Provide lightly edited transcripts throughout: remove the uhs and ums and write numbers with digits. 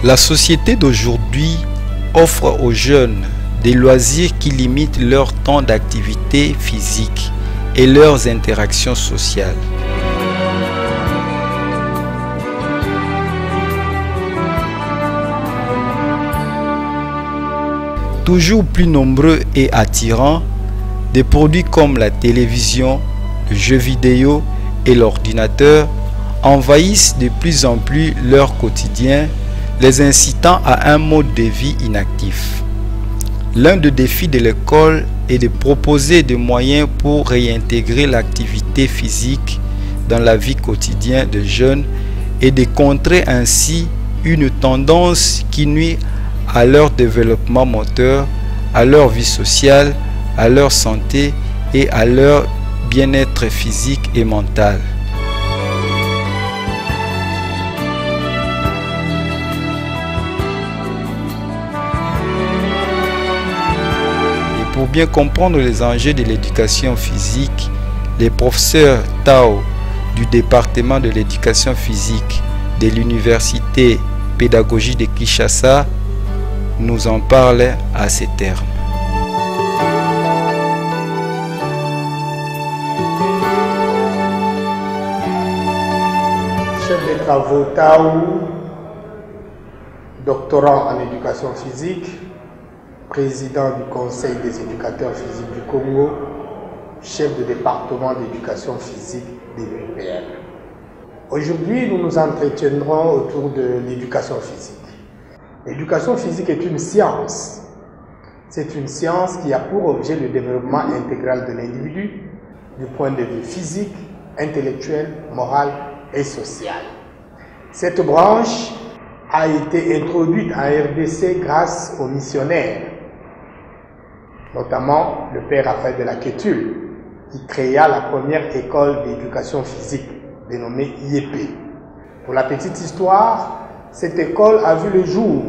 La société d'aujourd'hui offre aux jeunes des loisirs qui limitent leur temps d'activité physique et leurs interactions sociales. Toujours plus nombreux et attirants, des produits comme la télévision, le jeu vidéo et l'ordinateur envahissent de plus en plus leur quotidien, les incitant à un mode de vie inactif. L'un des défis de l'école est de proposer des moyens pour réintégrer l'activité physique dans la vie quotidienne des jeunes et de contrer ainsi une tendance qui nuit à leur développement moteur, à leur vie sociale, à leur santé et à leur bien-être physique et mental. Et pour bien comprendre les enjeux de l'éducation physique, les professeurs Tao du département de l'éducation physique de l'université pédagogique de Kinshasa nous en parlent à ces termes. Chef des travaux Tao, doctorant en éducation physique, président du Conseil des éducateurs physiques du Congo, chef de département d'éducation physique de l'UPR. Aujourd'hui, nous nous entretiendrons autour de l'éducation physique. L'éducation physique est une science. C'est une science qui a pour objet le développement intégral de l'individu du point de vue physique, intellectuel, moral et social. Cette branche a été introduite en RDC grâce aux missionnaires, notamment le père Raphaël de la Quétule, qui créa la première école d'éducation physique, dénommée IEP. Pour la petite histoire, cette école a vu le jour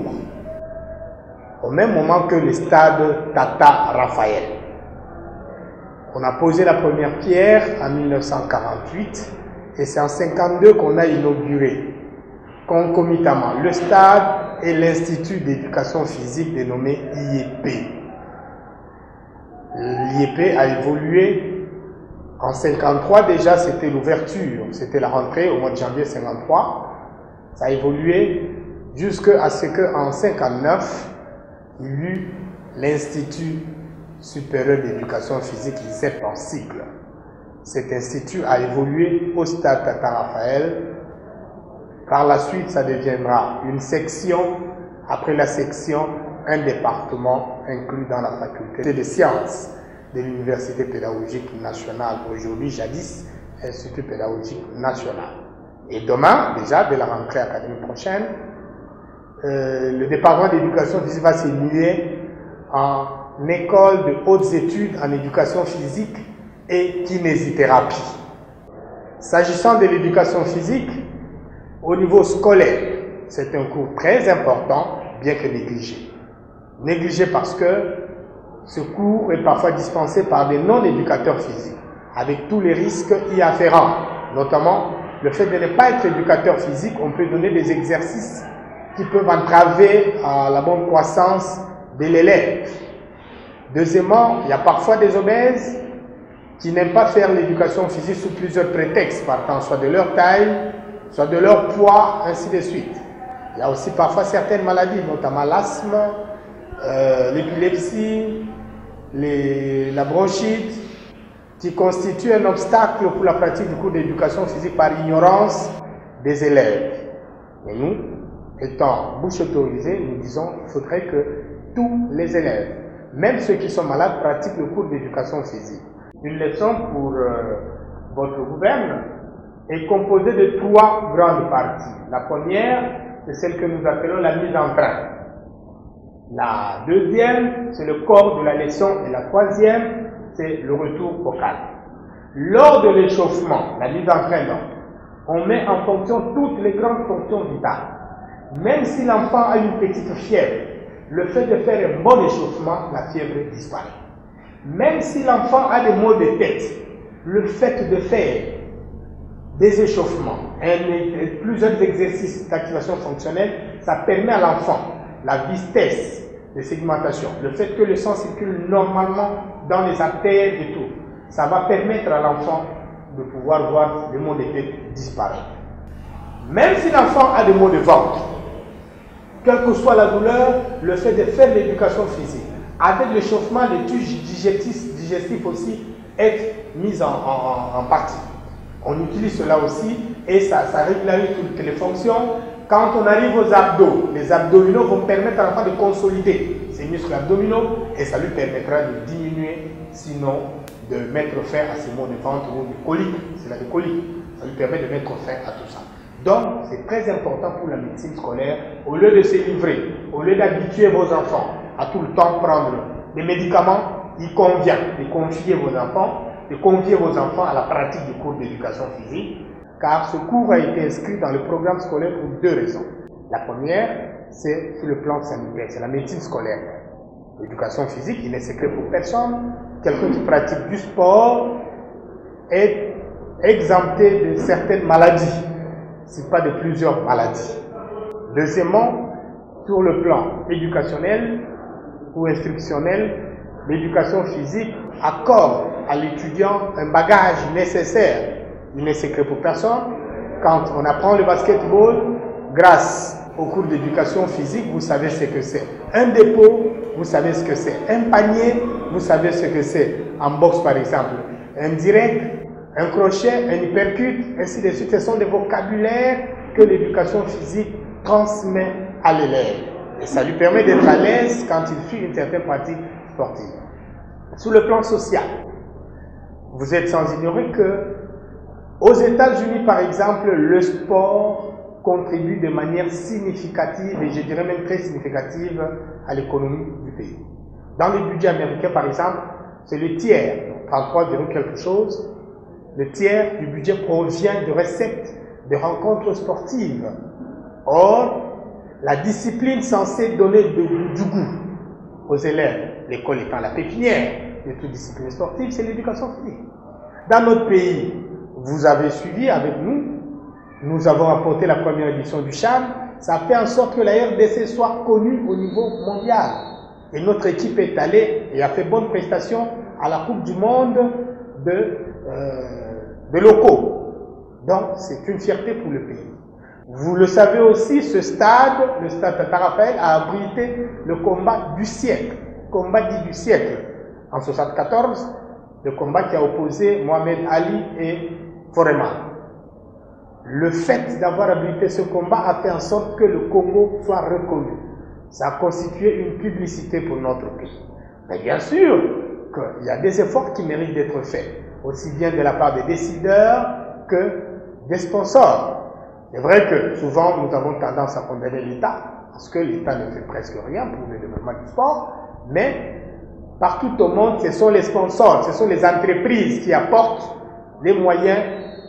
au même moment que le stade Tata Raphaël. On a posé la première pierre en 1948 et c'est en 1952 qu'on a inauguré concomitamment le stade et l'institut d'éducation physique dénommé IEP. L'IEP a évolué en 1953 déjà, c'était l'ouverture, c'était la rentrée au mois de janvier 1953. Ça a évolué jusqu'à ce qu'en 1959, il y eut l'Institut supérieur d'éducation physique, ISEP en cycle. Cet institut a évolué au stade Tata Raphaël. Par la suite, ça deviendra une section. Après la section, un département inclus dans la faculté des sciences de l'Université pédagogique nationale. Aujourd'hui, jadis, Institut pédagogique national. Et demain, déjà, dès la rentrée académique prochaine, le département d'éducation physique va s'émuer en école de hautes études en éducation physique et kinésithérapie. S'agissant de l'éducation physique, au niveau scolaire, c'est un cours très important, bien que négligé. Négligé parce que ce cours est parfois dispensé par des non-éducateurs physiques, avec tous les risques y afférents, notamment le fait de ne pas être éducateur physique. On peut donner des exercices qui peuvent entraver la bonne croissance de l'élève. Deuxièmement, il y a parfois des obèses qui n'aiment pas faire l'éducation physique sous plusieurs prétextes, partant soit de leur taille, soit de leur poids, ainsi de suite. Il y a aussi parfois certaines maladies, notamment l'asthme, l'épilepsie, la bronchite, qui constituent un obstacle pour la pratique du cours d'éducation physique par ignorance des élèves. Et nous, étant bouche autorisée, nous disons qu'il faudrait que tous les élèves, même ceux qui sont malades, pratiquent le cours d'éducation physique. Une leçon pour votre gouverne est composée de 3 grandes parties. La première, c'est celle que nous appelons la mise en train. La deuxième, c'est le corps de la leçon. Et la troisième, c'est le retour vocal. Lors de l'échauffement, la mise en train, on met en fonction toutes les grandes fonctions vitales. Même si l'enfant a une petite fièvre, le fait de faire un bon échauffement, la fièvre disparaît. Même si l'enfant a des maux de tête, le fait de faire des échauffements et plusieurs exercices d'activation fonctionnelle ça permet à l'enfant la vitesse de sédimentation, le fait que le sang circule normalement dans les artères et tout. Ça va permettre à l'enfant de pouvoir voir les maux de tête disparaître. Même si l'enfant a des maux de ventre, quelle que soit la douleur, le fait de faire l'éducation physique, avec l'échauffement, les tubes digestifs aussi est mis en partie. On utilise cela aussi et ça régularise toutes les fonctions. Quand on arrive aux abdos, les abdominaux vont permettre à l'enfant de consolider ses muscles abdominaux et ça lui permettra de diminuer, sinon de mettre fin à ses maux de ventre ou de coliques. C'est la colique. Ça lui permet de mettre fin à tout ça. Donc, c'est très important pour la médecine scolaire, au lieu de se livrer, au lieu d'habituer vos enfants à tout le temps prendre des médicaments, il convient de confier vos enfants à la pratique du cours d'éducation physique, car ce cours a été inscrit dans le programme scolaire pour deux raisons. La première, c'est sur le plan sanitaire, c'est la médecine scolaire. L'éducation physique, il n'est secret pour personne. Quelqu'un qui pratique du sport est exempté de certaines maladies, si pas de plusieurs maladies. Deuxièmement, sur le plan éducationnel ou instructionnel, l'éducation physique accorde à l'étudiant un bagage nécessaire. Il n'est secret pour personne. Quand on apprend le basketball, grâce au cours d'éducation physique, vous savez ce que c'est. Un dépôt, vous savez ce que c'est. Un panier, vous savez ce que c'est. En boxe, par exemple, un direct, un crochet, un hypercute, ainsi de suite. Ce sont des vocabulaires que l'éducation physique transmet à l'élève. Et ça lui permet d'être à l'aise quand il fait une certaine pratique sportive. Sur le plan social, vous êtes sans ignorer que aux États-Unis, par exemple, le sport contribue de manière significative, et je dirais même très significative, à l'économie du pays. Dans le budget américain, par exemple, c'est le tiers, 33, quelque chose, le tiers du budget provient de recettes de rencontres sportives. Or, la discipline censée donner du goût aux élèves, l'école étant la pépinière de toute discipline sportive, c'est l'éducation physique. Dans notre pays, vous avez suivi avec nous, nous avons apporté la première édition du CHAN, ça fait en sorte que la RDC soit connue au niveau mondial. Et notre équipe est allée et a fait bonne prestation à la Coupe du Monde de locaux. Donc, c'est une fierté pour le pays. Vous le savez aussi, ce stade, le stade Tata Raphaël, a abrité le combat du siècle. Combat dit du siècle. En 1974, le combat qui a opposé Mohamed Ali et Foreman. Le fait d'avoir abrité ce combat a fait en sorte que le Congo soit reconnu. Ça a constitué une publicité pour notre pays. Mais bien sûr qu'il y a des efforts qui méritent d'être faits, aussi bien de la part des décideurs que des sponsors. C'est vrai que souvent nous avons tendance à condamner l'État, parce que l'État ne fait presque rien pour le développement du sport, mais partout au monde, ce sont les sponsors, ce sont les entreprises qui apportent les moyens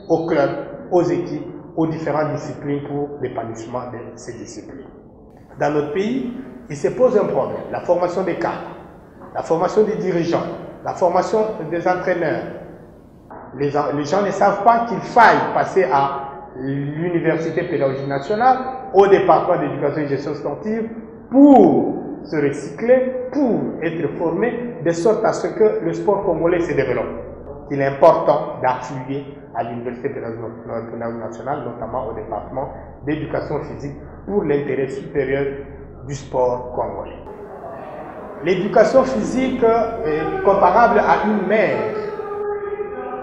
aux clubs, aux équipes, aux différentes disciplines pour l'épanouissement de ces disciplines. Dans notre pays, il se pose un problème, la formation des cadres, la formation des dirigeants, la formation des entraîneurs. Les gens ne savent pas qu'il faille passer à l'Université pédagogique nationale, au département d'éducation et gestion sportive, pour se recycler, pour être formé, de sorte à ce que le sport congolais se développe. Il est important d'affluer à l'Université pédagogique nationale, notamment au département d'éducation physique, pour l'intérêt supérieur du sport congolais. L'éducation physique est comparable à une mer.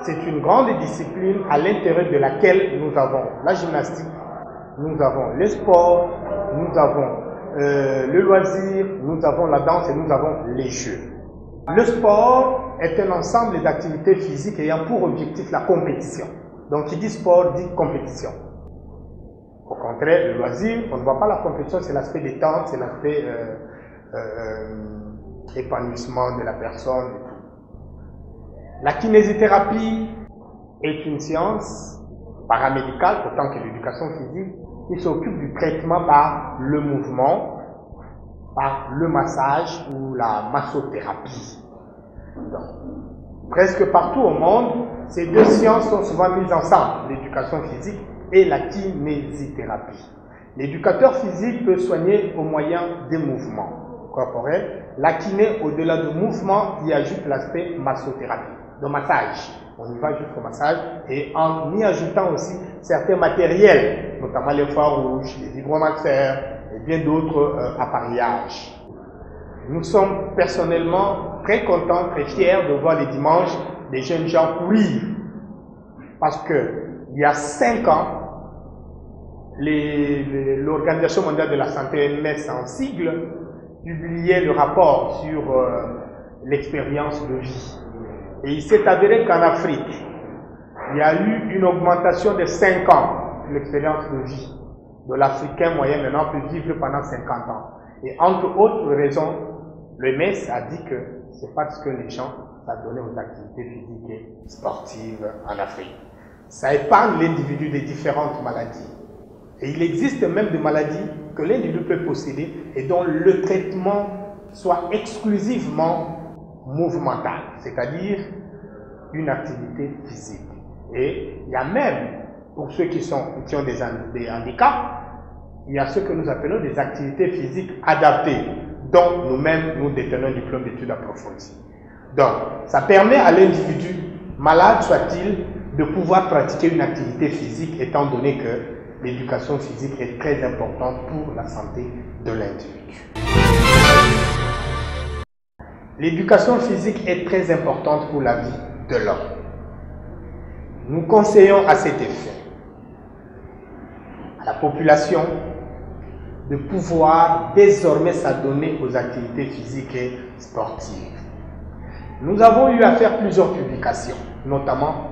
C'est une grande discipline à l'intérieur de laquelle nous avons la gymnastique, nous avons les sports, nous avons le loisir, nous avons la danse et nous avons les jeux. Le sport est un ensemble d'activités physiques ayant pour objectif la compétition. Donc qui dit sport dit compétition. Au contraire, le loisir, on ne voit pas la compétition, c'est l'aspect détente, c'est l'aspect épanouissement de la personne. La kinésithérapie est une science paramédicale, autant que l'éducation physique, qui s'occupe du traitement par le mouvement, par le massage ou la massothérapie. Donc, presque partout au monde, ces deux sciences sont souvent mises ensemble, l'éducation physique et la kinésithérapie. L'éducateur physique peut soigner au moyen des mouvements corporels. La kiné, au-delà du mouvement, y ajoute l'aspect massothérapie, de massage. On y va jusqu'au massage et en y ajoutant aussi certains matériels, notamment les foies rouges, les vibromasseurs et bien d'autres appareillages. Nous sommes personnellement très contents, très fiers de voir les dimanches des jeunes gens courir. Parce que il y a 5 ans, l'Organisation mondiale de la santé, OMS en sigle, publiait le rapport sur l'expérience de vie. Et il s'est avéré qu'en Afrique, il y a eu une augmentation de 5 ans de l'expérience de vie. De l'Africain moyen maintenant peut vivre pendant 50 ans. Et entre autres raisons, l'OMS a dit que c'est parce que les gens s'adonnaient aux activités physiques et sportives en Afrique. Ça épargne l'individu des différentes maladies. Et il existe même des maladies que l'individu peut posséder et dont le traitement soit exclusivement mouvemental, c'est-à-dire une activité physique. Et il y a même, pour ceux qui ont des handicaps, il y a ce que nous appelons des activités physiques adaptées, dont nous-mêmes nous détenons un diplôme d'études approfondies. Donc, ça permet à l'individu, malade soit-il, de pouvoir pratiquer une activité physique, étant donné que l'éducation physique est très importante pour la santé de l'individu. L'éducation physique est très importante pour la vie de l'homme. Nous conseillons à cet effet à la population de pouvoir désormais s'adonner aux activités physiques et sportives. Nous avons eu à faire plusieurs publications, notamment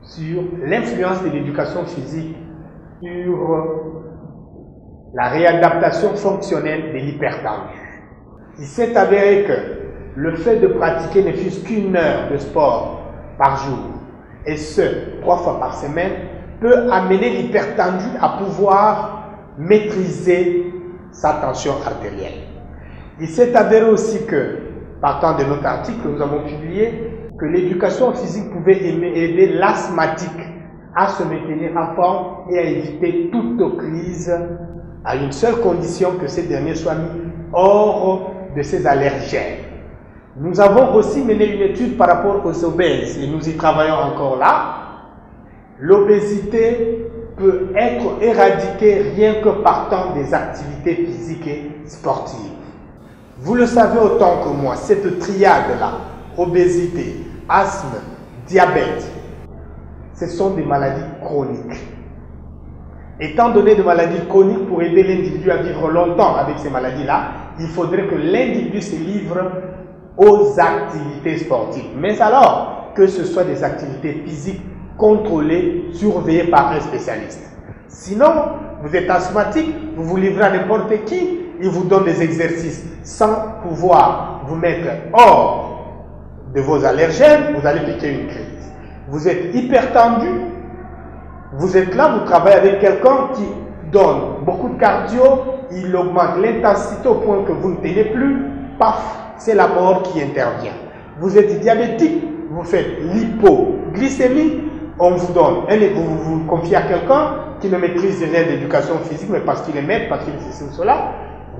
sur l'influence de l'éducation physique sur la réadaptation fonctionnelle de l'hypertendu. Il s'est avéré que le fait de pratiquer ne fût-ce qu'une heure de sport par jour, et ce, 3 fois par semaine, peut amener l'hypertendu à pouvoir maîtriser sa tension artérielle. Il s'est avéré aussi que, partant de notre article que nous avons publié, que l'éducation physique pouvait aider l'asthmatique à se maintenir en forme et à éviter toute crise, à une seule condition que ces derniers soient mis hors de ses allergènes. Nous avons aussi mené une étude par rapport aux obèses et nous y travaillons encore là. L'obésité peut être éradiquée rien que partant des activités physiques et sportives. Vous le savez autant que moi, cette triade-là, obésité, asthme, diabète, ce sont des maladies chroniques. Étant donné des maladies chroniques, pour aider l'individu à vivre longtemps avec ces maladies-là, il faudrait que l'individu se livre aux activités sportives. Mais alors, que ce soit des activités physiques contrôlées, surveillées par un spécialiste. Sinon, vous êtes asthmatique, vous vous livrez à n'importe qui, il vous donne des exercices sans pouvoir vous mettre hors de vos allergènes, vous allez piquer une crise. Vous êtes hypertendu, vous êtes là, vous travaillez avec quelqu'un qui donne beaucoup de cardio, il augmente l'intensité au point que vous ne tenez plus, paf, c'est la mort qui intervient. Vous êtes diabétique, vous faites l'hypoglycémie, on vous donne, vous vous confiez à quelqu'un qui ne maîtrise rien d'éducation physique, mais parce qu'il est maître, parce qu'il fait ceci ou cela,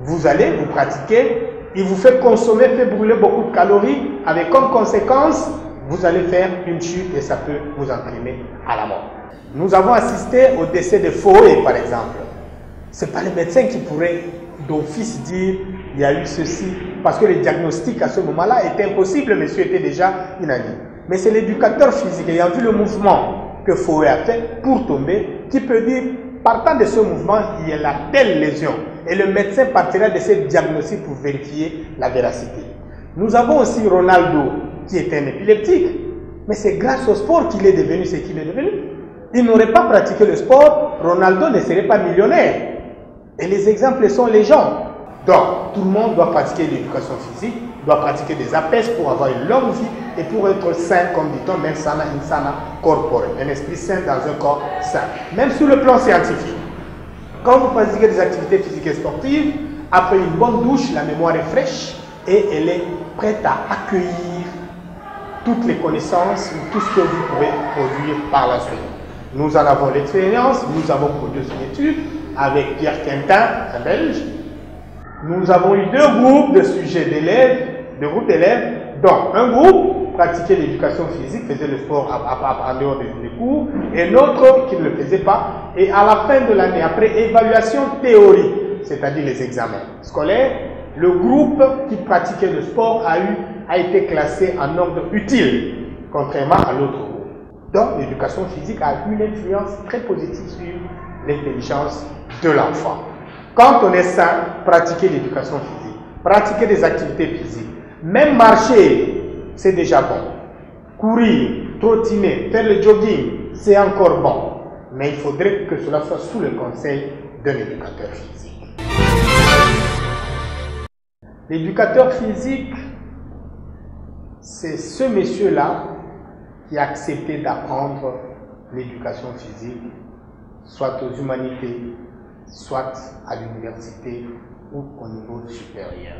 vous allez, vous pratiquez, il vous fait consommer, fait brûler beaucoup de calories, avec comme conséquence, vous allez faire une chute et ça peut vous entraîner à la mort. Nous avons assisté au décès de Foé, par exemple. Ce n'est pas le médecin qui pourrait d'office dire il y a eu ceci, parce que le diagnostic à ce moment-là était impossible, monsieur était déjà inanimé. Mais c'est l'éducateur physique ayant vu le mouvement que Foé a fait pour tomber, qui peut dire, partant de ce mouvement, il y a la telle lésion. Et le médecin partira de ce diagnostic pour vérifier la véracité. Nous avons aussi Ronaldo, qui est un épileptique, mais c'est grâce au sport qu'il est devenu ce qu'il est devenu. Il n'aurait pas pratiqué le sport, Ronaldo ne serait pas millionnaire. Et les exemples sont légion. Donc, tout le monde doit pratiquer l'éducation physique, doit pratiquer des APES pour avoir une longue vie et pour être sain, comme dit-on, mens sana insana corpore, un esprit sain dans un corps sain, même sur le plan scientifique. Quand vous pratiquez des activités physiques et sportives, après une bonne douche, la mémoire est fraîche et elle est prête à accueillir toutes les connaissances ou tout ce que vous pourrez produire par la suite. Nous en avons l'expérience, nous avons produit une étude avec Pierre Quintin, un Belge. Nous avons eu 2 groupes de sujets d'élèves, dont un groupe pratiquait l'éducation physique, faisait le sport en dehors des cours, et l'autre qui ne le faisait pas. Et à la fin de l'année, après évaluation théorique, c'est-à-dire les examens scolaires, le groupe qui pratiquait le sport a été classé en ordre utile, contrairement à l'autre groupe. Donc l'éducation physique a une influence très positive sur l'intelligence de l'enfant. Quand on est sain, pratiquer l'éducation physique, pratiquer des activités physiques, même marcher, c'est déjà bon. Courir, trottiner, faire le jogging, c'est encore bon. Mais il faudrait que cela soit sous le conseil d'un éducateur physique. L'éducateur physique, c'est ce monsieur-là qui a accepté d'apprendre l'éducation physique, soit aux humanités, soit à l'université ou au niveau supérieur.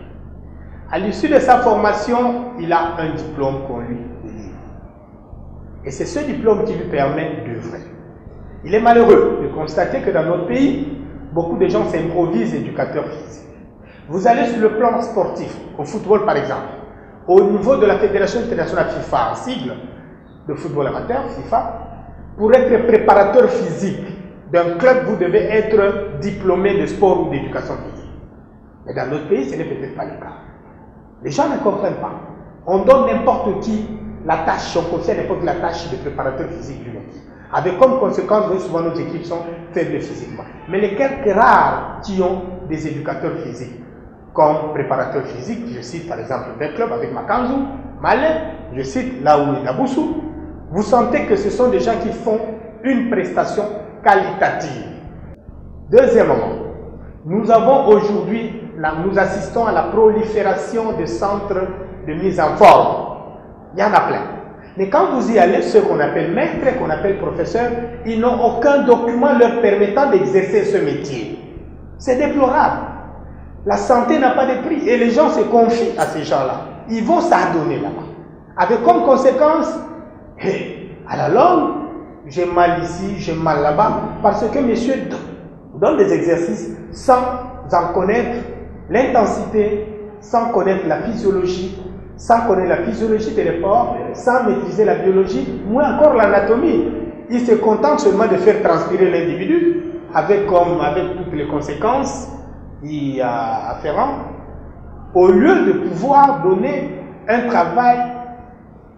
À l'issue de sa formation, il a un diplôme qu'on lui délivre. Et c'est ce diplôme qui lui permet d'œuvrer. Il est malheureux de constater que dans notre pays, beaucoup de gens s'improvisent éducateurs physiques. Vous allez sur le plan sportif, au football par exemple, au niveau de la Fédération internationale FIFA, en sigle de football amateur, FIFA, pour être préparateur physique d'un club, vous devez être diplômé de sport ou d'éducation physique. Mais dans notre pays, ce n'est peut-être pas le cas. Les gens ne comprennent pas. On donne n'importe qui la tâche, on confie n'importe qui la tâche de préparateur physique d'une équipe. Avec comme conséquence, souvent nos équipes sont faibles physiquement. Mais les quelques rares qui ont des éducateurs physiques, comme préparateur physique, je cite par exemple des clubs avec Makanzu, Malin, je cite Laoui Naboussou, vous sentez que ce sont des gens qui font une prestation qualitative. Deuxièmement, nous avons aujourd'hui, nous assistons à la prolifération de centres de mise en forme. Il y en a plein. Mais quand vous y allez, ceux qu'on appelle maîtres, qu'on appelle professeurs, ils n'ont aucun document leur permettant d'exercer ce métier. C'est déplorable. La santé n'a pas de prix et les gens se confient à ces gens-là. Ils vont s'adonner là-bas. Avec comme conséquence, à la longue, j'ai mal ici, j'ai mal là-bas, parce que monsieur donne des exercices sans en connaître l'intensité, sans connaître la physiologie, sans connaître la physiologie de l'effort, sans maîtriser la biologie, moins encore l'anatomie. Il se contente seulement de faire transpirer l'individu, avec toutes les conséquences y afférentes, au lieu de pouvoir donner un travail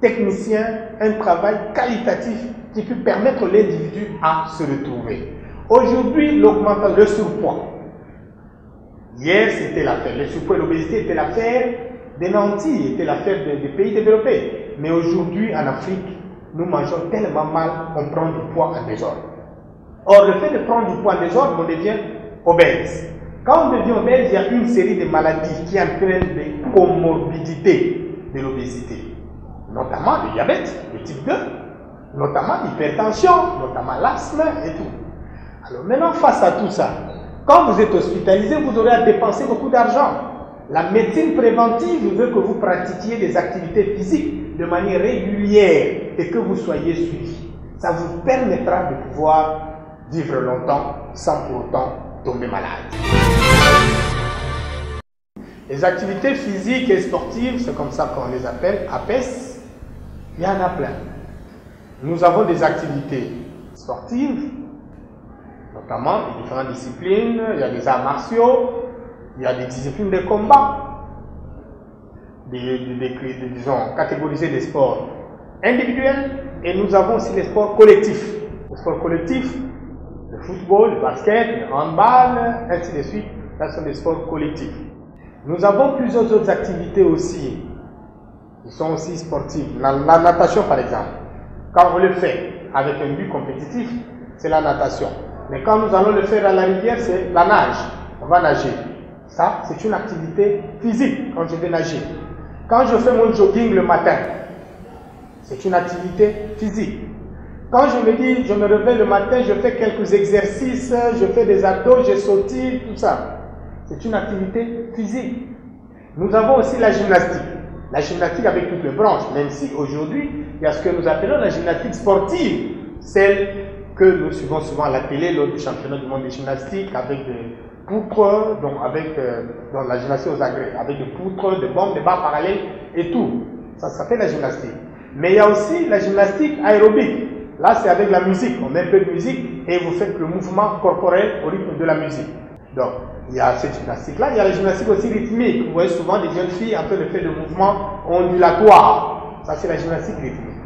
technicien, un travail qualitatif qui peut permettre à l'individu à se retrouver. Aujourd'hui, l'augmentation, le surpoids. Hier, c'était l'affaire. Le surpoids et l'obésité étaient l'affaire des nantis, était l'affaire des pays développés. Mais aujourd'hui, en Afrique, nous mangeons tellement mal qu'on prend du poids en désordre. Or, le fait de prendre du poids en désordre, on devient obèse. Quand on devient obèse, il y a une série de maladies qui entraînent des comorbidités de l'obésité. Notamment le diabète, le type 2, notamment l'hypertension, notamment l'asthme et tout. Alors maintenant, face à tout ça, quand vous êtes hospitalisé, vous aurez à dépenser beaucoup d'argent. La médecine préventive veut que vous pratiquiez des activités physiques de manière régulière et que vous soyez suivi. Ça vous permettra de pouvoir vivre longtemps sans pour autant tomber malade. Les activités physiques et sportives, c'est comme ça qu'on les appelle, APES, il y en a plein. Nous avons des activités sportives, notamment les différentes disciplines, il y a des arts martiaux, il y a des disciplines de combat, disons, catégorisées des sports individuels, et nous avons aussi les sports collectifs. Les sports collectifs, le football, le basket, le handball, ainsi de suite, ce sont des sports collectifs. Nous avons plusieurs autres activités aussi, qui sont aussi sportives. La natation par exemple, quand on le fait avec un but compétitif, c'est la natation. Mais quand nous allons le faire à la rivière, c'est la nage. On va nager. Ça, c'est une activité physique quand je vais nager. Quand je fais mon jogging le matin, c'est une activité physique. Quand je me dis, je me réveille le matin, je fais quelques exercices, je fais des abdos, je sautille, tout ça. C'est une activité physique. Nous avons aussi la gymnastique. La gymnastique avec toutes les branches, même si aujourd'hui, il y a ce que nous appelons la gymnastique sportive, celle que nous suivons souvent à la télé lors du championnat du monde de gymnastique avec des poutres, donc dans la gymnastique aux agrès, avec des poutres, des bombes, des barres parallèles et tout. Ça fait la gymnastique. Mais il y a aussi la gymnastique aérobique. Là, c'est avec la musique. On met un peu de musique et vous faites le mouvement corporel au rythme de la musique. Donc, il y a cette gymnastique-là. Il y a la gymnastique aussi rythmique. Vous voyez souvent des jeunes filles en train de faire des mouvements ondulatoires. Ça, c'est la gymnastique rythmique.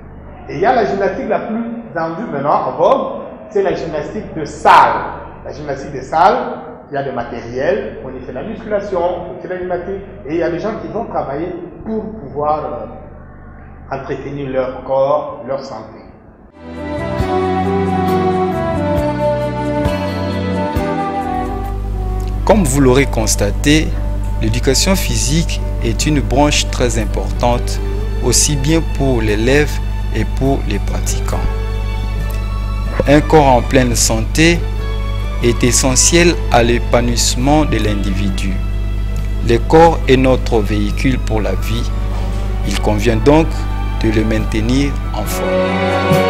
Et il y a la gymnastique la plus en vue maintenant, en vogue, c'est la gymnastique de salle. La gymnastique de salle, il y a des matériels, on y fait la musculation, on fait la gymnastique, et il y a des gens qui vont travailler pour pouvoir entretenir leur corps, leur santé. Comme vous l'aurez constaté, l'éducation physique est une branche très importante, aussi bien pour l'élève et pour les pratiquants. Un corps en pleine santé est essentiel à l'épanouissement de l'individu. Le corps est notre véhicule pour la vie. Il convient donc de le maintenir en forme.